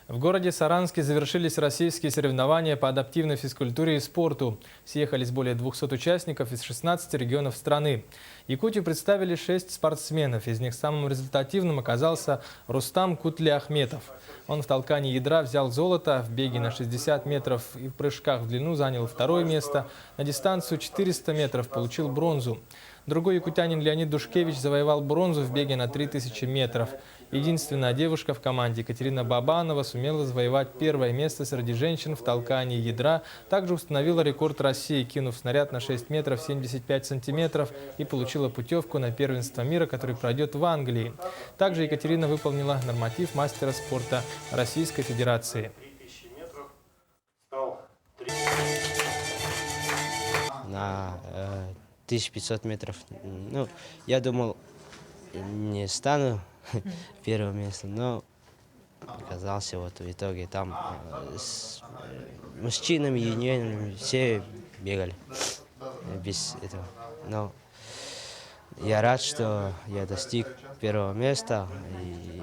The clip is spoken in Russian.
В городе Саранске завершились российские соревнования по адаптивной физкультуре и спорту. Съехались более 200 участников из 16 регионов страны. Якутию представили 6 спортсменов. Из них самым результативным оказался Рустам Кутли-Ахметов. Он в толкании ядра взял золото, в беге на 60 метров и в прыжках в длину занял второе место. На дистанцию 400 метров получил бронзу. Другой якутянин Леонид Душкевич завоевал бронзу в беге на 3000 метров. Единственная девушка в команде Екатерина Бабанова сумела завоевать первое место среди женщин в толкании ядра. Также установила рекорд России, кинув снаряд на 6 метров 75 сантиметров и получила путевку на первенство мира, который пройдет в Англии. Также Екатерина выполнила норматив мастера спорта Российской Федерации. На 1500 метров. Ну, я думал, не стану первым местом, но оказался вот в итоге там с мужчинами, юниорами все бегали без этого. Но я рад, что я достиг первого места, и